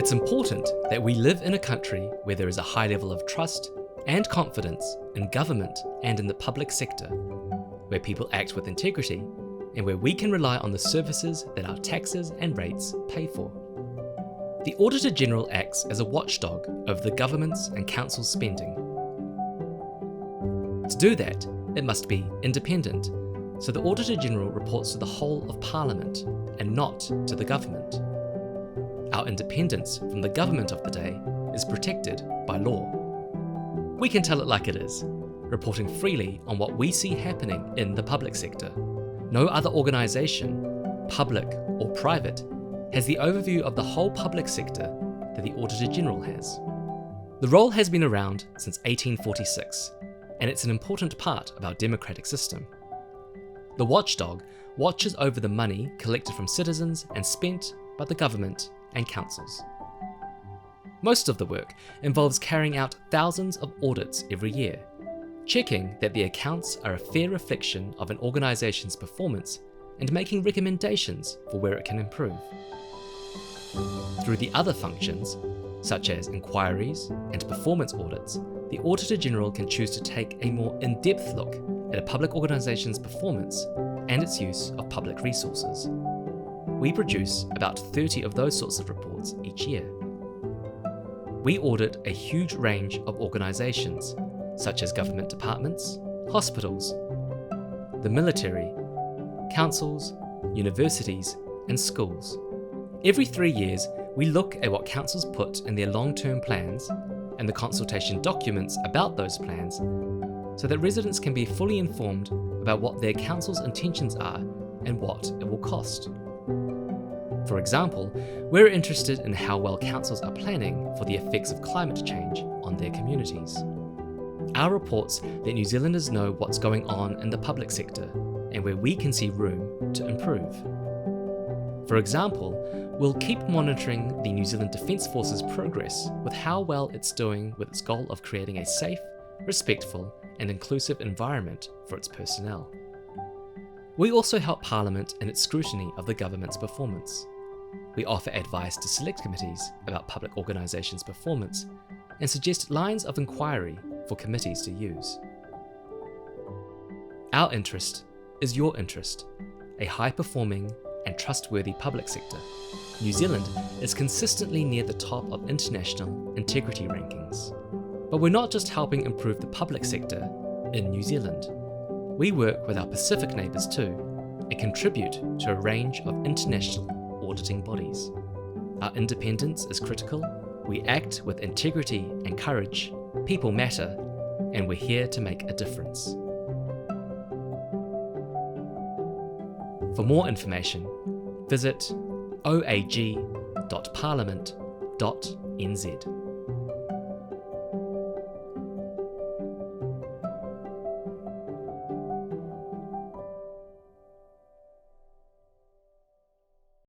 It's important that we live in a country where there is a high level of trust and confidence in government and in the public sector, where people act with integrity, and where we can rely on the services that our taxes and rates pay for. The Auditor-General acts as a watchdog over the government's and council's spending. To do that, it must be independent, so the Auditor-General reports to the whole of Parliament and not to the government. Our independence from the government of the day is protected by law. We can tell it like it is, reporting freely on what we see happening in the public sector. No other organisation, public or private, has the overview of the whole public sector that the Auditor-General has. The role has been around since 1846, and it's an important part of our democratic system. The watchdog watches over the money collected from citizens and spent by the government and councils. Most of the work involves carrying out thousands of audits every year, checking that the accounts are a fair reflection of an organisation's performance and making recommendations for where it can improve. Through the other functions, such as inquiries and performance audits, the Auditor-General can choose to take a more in-depth look at a public organisation's performance and its use of public resources. We produce about 30 of those sorts of reports each year. We audit a huge range of organisations, such as government departments, hospitals, the military, councils, universities, and schools. Every 3 years, we look at what councils put in their long-term plans and the consultation documents about those plans so that residents can be fully informed about what their council's intentions are and what it will cost. For example, we're interested in how well councils are planning for the effects of climate change on their communities. Our reports let New Zealanders know what's going on in the public sector and where we can see room to improve. For example, we'll keep monitoring the New Zealand Defence Force's progress with how well it's doing with its goal of creating a safe, respectful, and inclusive environment for its personnel. We also help Parliament in its scrutiny of the government's performance. We offer advice to select committees about public organisations' performance and suggest lines of inquiry for committees to use. Our interest is your interest, a high-performing and trustworthy public sector. New Zealand is consistently near the top of international integrity rankings. But we're not just helping improve the public sector in New Zealand. We work with our Pacific neighbours too, and contribute to a range of international auditing bodies. Our independence is critical, we act with integrity and courage, people matter, and we're here to make a difference. For more information, visit oag.parliament.nz.